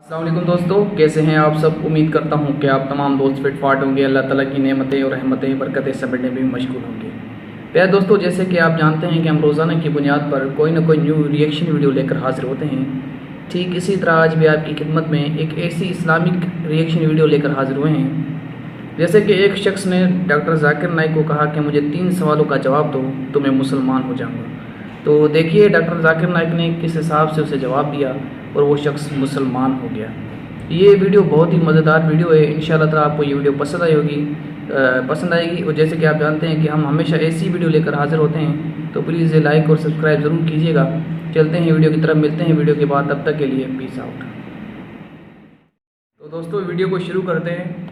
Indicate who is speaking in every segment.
Speaker 1: السلام علیکم دوستو، کیسے ہیں آپ سب؟ امید کرتا ہوں کہ آپ تمام دوست فٹ فاٹ ہوں گے، اللہ تعالیٰ کی نعمتیں اور رحمتیں برکتیں سے بڑھنے میں بھی مشغول ہوں گے۔ پیارے دوستو، جیسے کہ آپ جانتے ہیں کہ ہم روزانہ کی بنیاد پر کوئی نہ کوئی نیو ریئیکشن ویڈیو لے کر حاضر ہوتے ہیں، ٹھیک اسی طرح آج بھی آپ کی خدمت میں ایک ایسی اسلامک ریئیکشن ویڈیو لے کر حاضر ہوئے ہیں۔ جیسے کہ ایک شخص نے ڈاکٹر ذاکر نائک کو کہا کہ مجھے 3 سوالوں کا جواب دو تو میں مسلمان ہو جاؤں گا۔ تو دیکھیے ڈاکٹر ذاکر نائک نے کس حساب سے اسے جواب دیا اور وہ شخص مسلمان ہو گیا۔ یہ ویڈیو بہت ہی مزیدار ویڈیو ہے، انشاءاللہ تعالیٰ آپ کو یہ ویڈیو پسند آئے گی اور جیسے کہ آپ جانتے ہیں کہ ہم ہمیشہ ایسی ویڈیو لے کر حاضر ہوتے ہیں، تو پلیز لائک اور سبسکرائب ضرور کیجیے گا۔ چلتے ہیں ویڈیو کی طرف، ملتے ہیں ویڈیو کے بعد، تب تک کے لیے پیس آؤٹ۔ تو دوستو ویڈیو کو شروع کرتے ہیں۔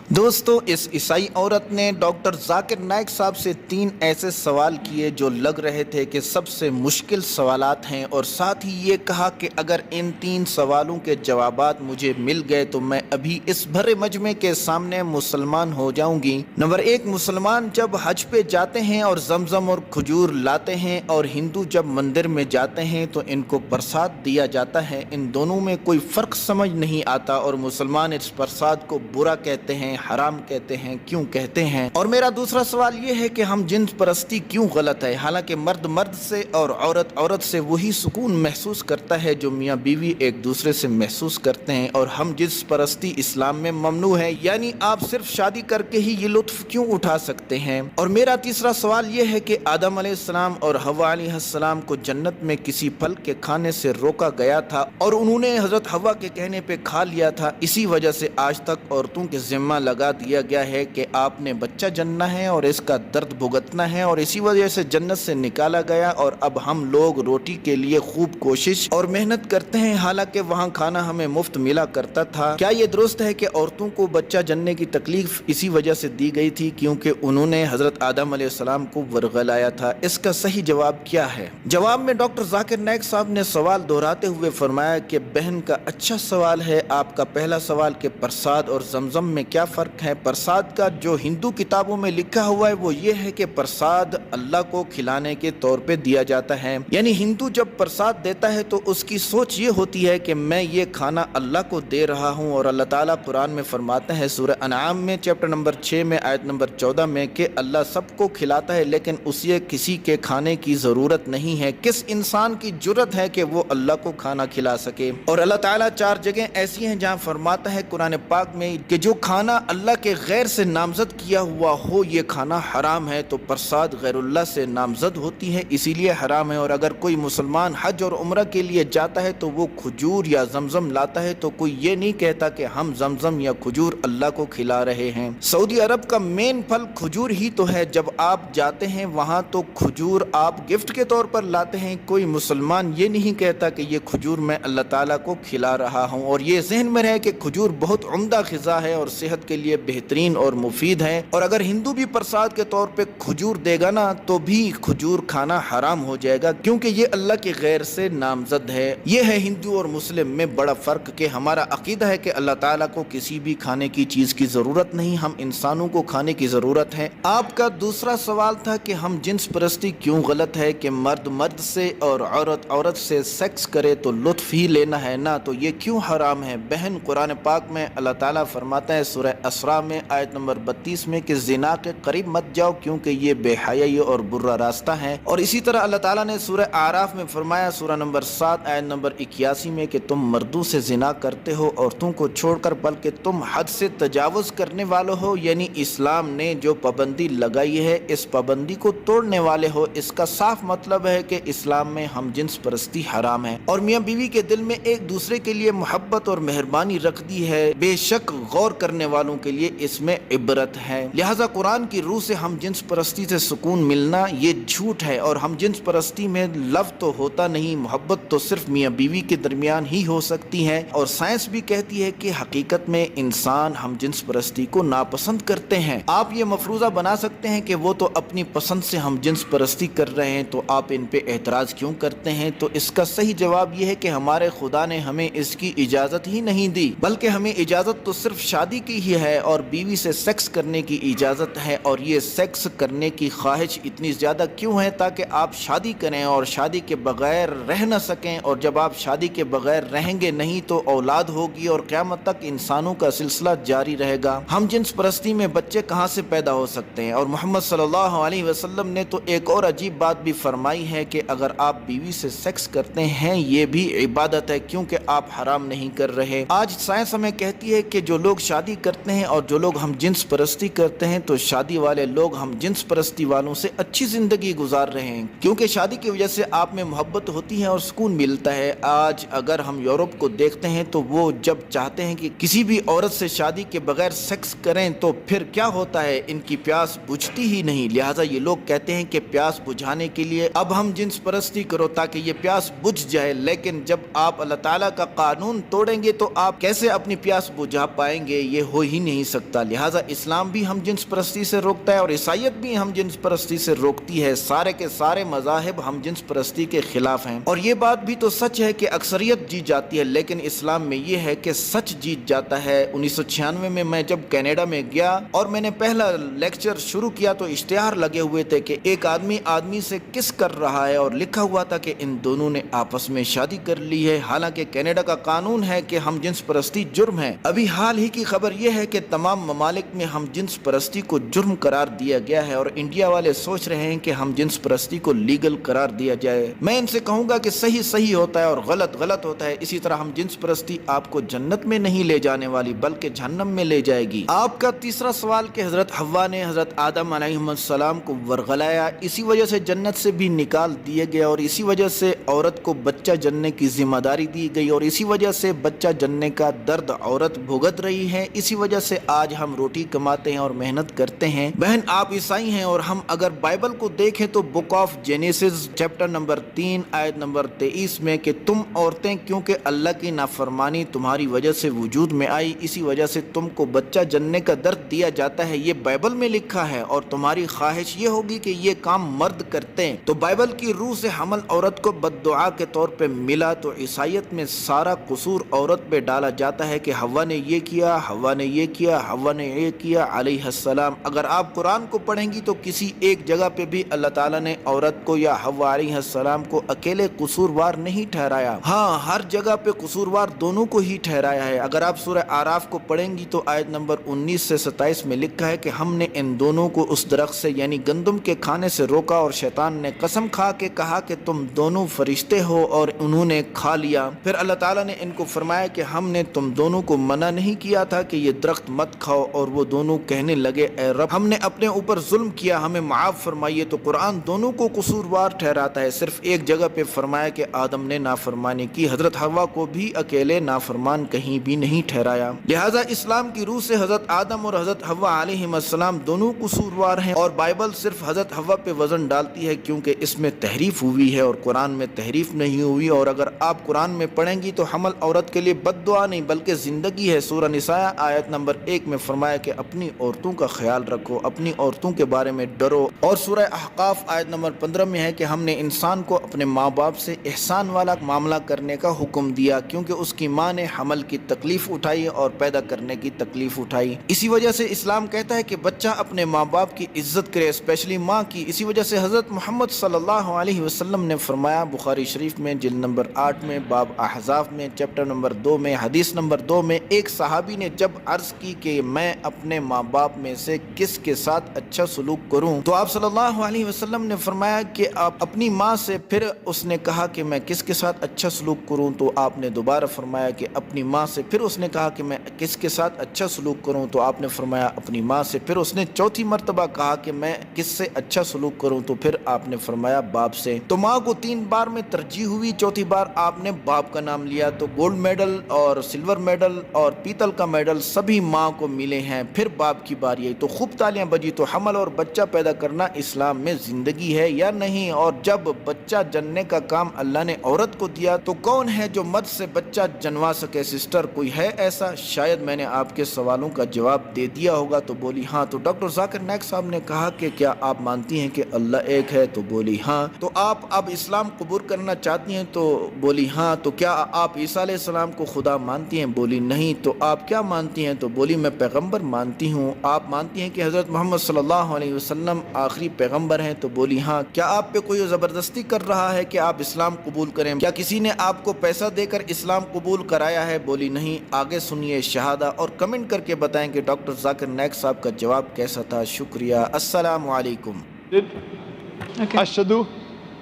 Speaker 2: دوستو، اس عیسائی عورت نے ڈاکٹر ذاکر نائک صاحب سے 3 ایسے سوال کیے جو لگ رہے تھے کہ سب سے مشکل سوالات ہیں، اور ساتھ ہی یہ کہا کہ اگر ان 3 سوالوں کے جوابات مجھے مل گئے تو میں ابھی اس بھرے مجمع کے سامنے مسلمان ہو جاؤں گی۔ نمبر 1، مسلمان جب حج پہ جاتے ہیں اور زمزم اور کھجور لاتے ہیں، اور ہندو جب مندر میں جاتے ہیں تو ان کو پرساد دیا جاتا ہے، ان دونوں میں کوئی فرق سمجھ نہیں آتا، اور مسلمان اس پرساد کو برا کہتے ہیں، حرام کہتے ہیں۔ کیوں کہتے ہیں؟ اور میرا دوسرا سوال یہ ہے کہ ہم جنس پرستی کیوں غلط ہے؟ حالانکہ مرد مرد سے اور عورت عورت سے وہی سکون محسوس کرتا ہے جو میاں بیوی ایک دوسرے سے محسوس کرتے ہیں، اور ہم جنس پرستی اسلام میں ممنوع ہے، یعنی آپ صرف شادی کر کے ہی یہ لطف کیوں اٹھا سکتے ہیں؟ اور میرا تیسرا سوال یہ ہے کہ آدم علیہ السلام اور حوا علیہ السلام کو جنت میں کسی پھل کے کھانے سے روکا گیا تھا اور انہوں نے حضرت حوا کے کہنے پہ کھا لیا تھا، اسی وجہ سے آج تک عورتوں کے ذمہ لگا دیا گیا ہے کہ آپ نے بچہ جننا ہے اور اس کا درد بھگتنا ہے، اور اسی وجہ سے جنت سے نکالا گیا، اور اب ہم لوگ روٹی کے لیے خوب کوشش اور محنت کرتے ہیں، حالانکہ وہاں کھانا ہمیں مفت ملا کرتا تھا۔ کیا یہ درست ہے کہ عورتوں کو بچہ جننے کی تکلیف اسی وجہ سے دی گئی تھی کیونکہ انہوں نے حضرت آدم علیہ السلام کو ورغلایا تھا؟ اس کا صحیح جواب کیا ہے؟ جواب میں ڈاکٹر ذاکر نائک صاحب نے سوال دہراتے ہوئے فرمایا کہ بہن کا اچھا سوال ہے آپ کا پہلا سوال کہ پرساد اور زمزم میں کیا فرق ہے۔ پرساد کا جو ہندو کتابوں میں لکھا ہوا ہے وہ یہ ہے کہ پرساد اللہ کو کھلانے کے طور پہ دیا جاتا ہے، یعنی ہندو جب پرساد دیتا ہے تو اس کی سوچ یہ ہوتی ہے کہ میں یہ کھانا اللہ کو دے رہا ہوں، اور اللہ تعالیٰ قرآن میں فرماتا ہے سورہ انعام میں چیپٹر نمبر 6 میں آیت نمبر 14 میں کہ اللہ سب کو کھلاتا ہے لیکن اسے کسی کے کھانے کی ضرورت نہیں ہے۔ کس انسان کی جرت ہے کہ وہ اللہ کو کھانا کھلا سکے؟ اور اللہ تعالیٰ 4 جگہ ایسی ہیں جہاں فرماتا ہے قرآن پاک میں کہ جو کھانا اللہ کے غیر سے نامزد کیا ہوا ہو یہ کھانا حرام ہے، تو پرساد غیر اللہ سے نامزد ہوتی ہے اسی لیے حرام ہے۔ اور اگر کوئی مسلمان حج اور عمرہ کے لیے جاتا ہے تو وہ کھجور یا زمزم لاتا ہے تو کوئی یہ نہیں کہتا کہ ہم زمزم یا کھجور اللہ کو کھلا رہے ہیں۔ سعودی عرب کا مین پھل کھجور ہی تو ہے، جب آپ جاتے ہیں وہاں تو کھجور آپ گفٹ کے طور پر لاتے ہیں، کوئی مسلمان یہ نہیں کہتا کہ یہ کھجور میں اللہ تعالیٰ کو کھلا رہا ہوں۔ اور یہ ذہن میں رہے کہ کھجور بہت عمدہ غذا ہے اور صحت کے لیے بہترین اور مفید ہے، اور اگر ہندو بھی پرساد کے طور پہ کھجور دے گا نا تو بھی کھجور کھانا حرام ہو جائے گا کیونکہ یہ اللہ کے غیر سے نامزد ہے۔ یہ ہے ہندو اور مسلم میں بڑا فرق کہ ہمارا عقیدہ ہے کہ اللہ تعالیٰ کو کسی بھی کھانے کی چیز کی ضرورت نہیں، ہم انسانوں کو کھانے کی ضرورت ہے۔ آپ کا دوسرا سوال تھا کہ ہم جنس پرستی کیوں غلط ہے کہ مرد مرد سے اور عورت عورت سے سیکس کرے تو لطف ہی لینا ہے نا، تو یہ کیوں حرام ہے؟ بہن، قرآن پاک میں اللہ تعالیٰ فرماتا ہے سورہ اسراء میں آیت نمبر 32 میں کہ زنا کے قریب مت جاؤ کیونکہ یہ بے حیائی اور برا راستہ ہے، اور اسی طرح اللہ تعالیٰ نے سورہ اعراف میں فرمایا سورہ نمبر 7 آیت نمبر 81 میں کہ تم مردوں سے زنا کرتے ہو عورتوں کو چھوڑ کر، بلکہ تم حد سے تجاوز کرنے والے ہو، یعنی اسلام نے جو پابندی لگائی ہے اس پابندی کو توڑنے والے ہو۔ اس کا صاف مطلب ہے کہ اسلام میں ہم جنس پرستی حرام ہے، اور میاں بیوی کے دل میں ایک دوسرے کے لیے محبت اور مہربانی رکھ دی ہے، بے شک غور کرنے والوں کے لیے اس میں عبرت ہے۔ لہٰذا قرآن کی روح سے ہم جنس پرستی سے سکون ملنا یہ جھوٹ ہے، اور ہم جنس پرستی میں لو تو ہوتا نہیں، محبت تو صرف میاں بیوی کے درمیان ہی ہو سکتی ہے، اور سائنس بھی کہتی ہے کہ حقیقت میں انسان ہم جنس پرستی کو ناپسند کرتے ہیں۔ آپ یہ مفروضہ بنا سکتے ہیں کہ وہ تو اپنی پسند سے ہم جنس پرستی کر رہے ہیں تو آپ ان پہ اعتراض کیوں کرتے ہیں؟ تو اس کا صحیح جواب یہ ہے کہ ہمارے خدا نے ہمیں اس کی اجازت ہی نہیں دی، بلکہ ہمیں اجازت تو صرف شادی کی ہی ہے اور بیوی سے سیکس کرنے کی اجازت ہے، اور یہ سیکس کرنے کی خواہش اتنی زیادہ کیوں ہے؟ تاکہ آپ شادی کریں اور شادی کے بغیر رہ نہ سکیں، اور جب آپ شادی کے بغیر رہیں گے نہیں تو اولاد ہوگی اور قیامت تک انسانوں کا سلسلہ جاری رہے گا۔ ہم جنس پرستی میں بچے کہاں سے پیدا ہو سکتے ہیں؟ اور محمد صلی اللہ علیہ وسلم نے تو ایک اور عجیب بات بھی فرمائی ہے کہ اگر آپ بیوی سے سیکس کرتے ہیں یہ بھی عبادت ہے، کیونکہ آپ حرام نہیں کر رہے۔ آج سائنس ہمیں کہتی ہے کہ جو لوگ شادی کرتے ہیں اور جو لوگ ہم جنس پرستی کرتے ہیں تو شادی والے لوگ ہم جنس پرستی والوں سے اچھی زندگی گزار رہے ہیں، کیونکہ شادی کی وجہ سے آپ میں محبت ہوتی ہے اور سکون ملتا ہے۔ آج اگر ہم یورپ کو دیکھتے ہیں تو وہ جب چاہتے ہیں کہ کسی بھی عورت سے شادی کے بغیر سیکس کریں تو پھر کیا ہوتا ہے؟ ان کی پیاس بجھتی ہی نہیں، لہٰذا یہ لوگ کہتے ہیں کہ پیاس بجھانے کے لیے اب ہم جنس پرستی کرو تاکہ یہ پیاس بجھ جائے، لیکن جب آپ اللہ تعالیٰ کا قانون توڑیں گے تو آپ کیسے اپنی پیاس بجھا پائیں گے؟ یہ ہو ہی نہیں سکتا۔ لہٰذا اسلام بھی ہم جنس پرستی سے روکتا ہے اور عیسائیت بھی ہم جنس پرستی سے روکتی ہے۔ سارے کے سارے مذاہب ہم جنس پرستی کے خلاف ہیں، اور یہ بات بھی تو سچ ہے کہ اکثریت جیت جاتی ہے، لیکن اسلام میں یہ ہے کہ سچ جیت جاتا ہے۔ 1996 میں جب کینیڈا میں گیا اور میں نے پہلا لیکچر شروع کیا تو اشتہار لگے ہوئے تھے کہ ایک آدمی سے کس کر رہا ہے، اور لکھا ہوا تھا کہ ان دونوں نے آپس میں شادی کر لی ہے، حالانکہ کینیڈا کا قانون ہے کہ ہم جنس پرستی جرم ہے۔ ابھی حال ہی کی خبر یہ ہے کہ تمام ممالک میں ہم جنس پرستی کو جرم قرار دیا گیا ہے، اور انڈیا والے سوچ رہے ہیں کہ ہم جنس پرستی کو لیگل قرار دیا جائے۔ میں ان سے کہوں گا کہ صحیح صحیح ہوتا ہے اور غلط غلط ہوتا ہے۔ اسی طرح ہم جنس پرستی آپ کو جنت میں نہیں لے جانے والی بلکہ جہنم میں لے جائے گی۔ آپ کا تیسرا سوال کہ حضرت حوا نے حضرت آدم علیہ السلام کو ورغلایا، اسی وجہ سے جنت سے بھی نکال دیے گئے، اور اسی وجہ سے عورت کو بچہ جننے کی ذمہ داری دی گئی، اور اسی وجہ سے بچہ جننے کا درد عورت بھگت رہی ہے۔ اسی وجہ سے آج ہم روٹی کماتے ہیں اور محنت کرتے ہیں۔ بہن آپ عیسائی ہیں، اور ہم اگر بائبل کو دیکھیں تو book of Genesis chapter number 3 آیت نمبر 23 میں کہ تم عورتیں کیونکہ اللہ کی نافرمانی تمہاری وجہ سے وجود میں آئی، اسی وجہ سے تم کو بچہ جننے کا درد دیا جاتا ہے، یہ بائبل میں لکھا ہے، اور تمہاری خواہش یہ ہوگی کہ یہ کام مرد کرتے ہیں۔ تو بائبل کی روح سے حمل عورت کو بد دعا کے طور پہ ملا، تو عیسائیت میں سارا قصور عورت پہ ڈالا جاتا ہے کہ حوا نے یہ کیا، حوا نے یہ کیا، حوا نے یہ کیا علیہ السلام۔ اگر آپ قرآن کو پڑھیں گی تو کسی ایک جگہ پہ بھی اللہ تعالیٰ نے عورت کو یا حوا علیہ السلام کو اکیلے قصوروار نہیں ٹھہرایا، ہاں ہر جگہ پہ قصوروار دونوں کو ہی ٹھہرایا ہے۔ اگر آپ سورہ اعراف کو پڑھیں گی تو آیت نمبر 19 سے 27 میں لکھا ہے کہ ہم نے ان دونوں کو اس درخت سے یعنی گندم کے کھانے سے روکا، اور شیطان نے قسم کھا کے کہا کہ تم دونوں فرشتے ہو، اور انہوں نے کھا لیا۔ پھر اللہ تعالیٰ نے ان کو فرمایا کہ ہم نے تم دونوں کو منع نہیں کیا تھا کہ یہ درخت مت کھاؤ، اور وہ دونوں کہنے لگے اے رب ہم نے اپنے اوپر ظلم کیا، ہمیں معاف فرمائیے۔ تو قرآن دونوں کو قصوروار ٹھہراتا ہے، صرف ایک جگہ پہ فرمایا کہ آدم نے نافرمانی کی، حضرت حوا کو بھی اکیلے نافرمان کہیں بھی نہیں ٹھہرایا۔ لہٰذا اسلام کی روح سے حضرت آدم اور حضرت حوا علیہ السلام دونوں قصوروار ہیں، اور بائبل صرف حضرت حوا پہ وزن ڈالتی ہے کیونکہ اس میں تحریف ہوئی ہے اور قرآن میں تحریف نہیں ہوئی۔ اور اگر آپ قرآن میں پڑھیں گی تو حمل عورت کے لیے بد دعا نہیں بلکہ زندگی ہے۔ سورہ نساء آیت نمبر 1 میں فرمایا کہ اپنی عورتوں کا خیال رکھو، اپنی عورتوں کے بارے میں ڈرو، اور سورہ احقاف آیت نمبر 15 میں ہے کہ ہم نے انسان کو اپنے ماں باپ سے احسان والا معاملہ کرنے کا حکم دیا، کیونکہ اس کی ماں نے حمل کی تکلیف اٹھائی اور پیدا کرنے کی تکلیف اٹھائی۔ اسی وجہ سے اسلام کہتا ہے کہ بچہ اپنے ماں باپ کی عزت کرے، اسپیشلی ماں کی۔ اسی وجہ سے حضرت محمد صلی اللہ علیہ وسلم نے فرمایا بخاری شریف میں جلد نمبر 8 میں باب احزاب میں چیپٹر نمبر 2 میں حدیث نمبر 2 میں، ایک صحابی نے جب عرض کی کہ میں اپنے ماں باپ میں سے کس کے ساتھ اچھا سلوک کروں، تو آپ صلی اللہ علیہ وسلم نے فرمایا کہ آپ اپنی ماں سے۔ پھر اس نے کہا کہ میں کس کے ساتھ اچھا سلوک کروں، تو آپ نے دوبارہ فرمایا کہ اپنی ماں سے۔ پھر اس نے کہا کہ میں کس کے ساتھ اچھا سلوک کروں، تو آپ نے فرمایا اپنی ماں سے۔ پھر اس نے چوتھی مرتبہ کہا کہ میں کس سے اچھا سلوک کروں، تو پھر آپ نے فرمایا باپ سے۔ تو ماں کو 3 بار میں ترجیح ہوئی، چوتھی بار آپ نے باپ کا نام لیا۔ تو گولڈ میڈل اور سلور میڈل اور پیتل کا میڈل سبھی ماں کو ملے ہیں، پھر باپ کی باری آئی۔ تو خوب تالیاں بجی۔ تو حمل اور بچہ پیدا کرنا اسلام میں زندگی ہے یا نہیں؟ اور جب بچہ جننے کا کام اللہ نے عورت کو دیا تو کون ہے جو مرد سے بچہ جنوا سکے؟ سسٹر کوئی ہے ایسا؟ شاید میں نے آپ کے سوالوں کا جواب دے دیا ہوگا۔ تو بولی ہاں۔ تو ڈاکٹر ذاکر نائک صاحب نے کہا کہ کیا آپ مانتی ہیں کہ اللہ ایک ہے؟ تو بولی ہاں۔ تو آپ اب اسلام قبول کرنا چاہتی ہیں؟ تو بولی ہاں۔ تو کیا آپ عیسیٰ علیہ السلام کو خدا مانتی ہیں؟ بولی نہیں۔ تو آپ کیا مانتی ہیں؟ تو بولی میں پیغمبر مانتی ہوں، آپ مانتی ہیں کہ حضرت محمد صلی اللہ علیہ وسلم آخری پیغمبر ہیں؟ تو بولی ہاں۔ کیا آپ پہ کوئی زبردستی کر رہا ہے کہ آپ اسلام قبول کریں؟ کیا کسی نے آپ کو پیسہ دے کر اسلام قبول کرایا ہے؟ بولی نہیں۔ آگے سنیے شہادہ اور کمنٹ کر کے بتائیں کہ ڈاکٹر ذاکر نائک صاحب کا جواب کیسا تھا۔ شکریہ، السلام علیکم۔
Speaker 3: Okay.
Speaker 4: أشهد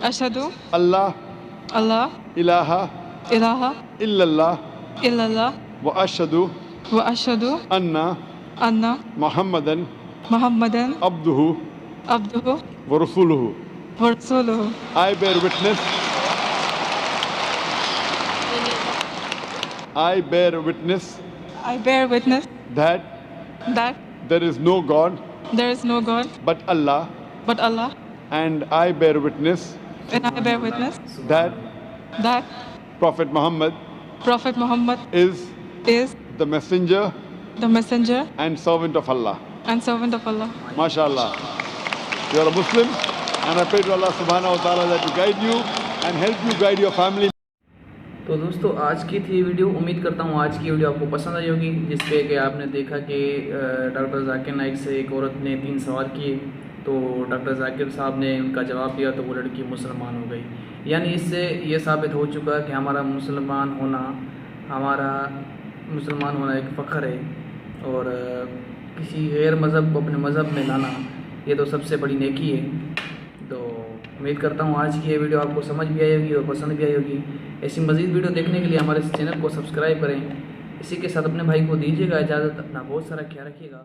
Speaker 3: Ashhadu
Speaker 4: الله
Speaker 3: Allah
Speaker 4: إله
Speaker 3: ilaha
Speaker 4: إلا الله
Speaker 3: illallah
Speaker 4: وأشهد
Speaker 3: wa ashhadu
Speaker 4: أن
Speaker 3: anna
Speaker 4: محمدا
Speaker 3: Muhammadan
Speaker 4: عبده
Speaker 3: abduhu
Speaker 4: ورسوله.
Speaker 3: wa rasuluhu.
Speaker 4: I bear witness. I bear witness
Speaker 3: I bear witness
Speaker 4: that
Speaker 3: that
Speaker 4: there is no God
Speaker 3: there is no God
Speaker 4: but Allah,
Speaker 3: but Allah,
Speaker 4: and I bear witness
Speaker 3: and I bear witness
Speaker 4: that
Speaker 3: that
Speaker 4: Prophet Muhammad
Speaker 3: Prophet Muhammad
Speaker 4: is
Speaker 3: is
Speaker 4: the messenger
Speaker 3: the messenger
Speaker 4: and servant of Allah.
Speaker 3: and servant of Allah.
Speaker 4: MashaAllah. You are a Muslim, and I pray to Allah subhanahu wa ta'ala that He guide you and help you guide your family.
Speaker 1: تو دوستو آج کی تھی video, امید کرتا ہوں آج کی ویڈیو آپ کو پسند آئی ہوگی، جس پہ کہ آپ نے دیکھا کہ ڈاکٹر ذاکر نائک سے ایک عورت نے 3 سوال کیے، تو ڈاکٹر ذاکر صاحب نے ان کا جواب دیا تو وہ لڑکی مسلمان ہو گئی۔ یعنی اس سے یہ ثابت ہو چکا کہ ہمارا مسلمان ہونا ایک فخر ہے، اور کسی غیر مذہب کو اپنے مذہب میں لانا یہ تو سب سے بڑی نیکی ہے۔ تو امید کرتا ہوں آج کی یہ ویڈیو آپ کو سمجھ بھی آئی ہوگی اور پسند بھی آئی ہوگی۔ ایسی مزید ویڈیو دیکھنے کے لیے ہمارے اس چینل کو سبسکرائب کریں۔ اسی کے ساتھ اپنے بھائی کو دیجیے گا اجازت، اپنا بہت سارا خیال رکھیے گا۔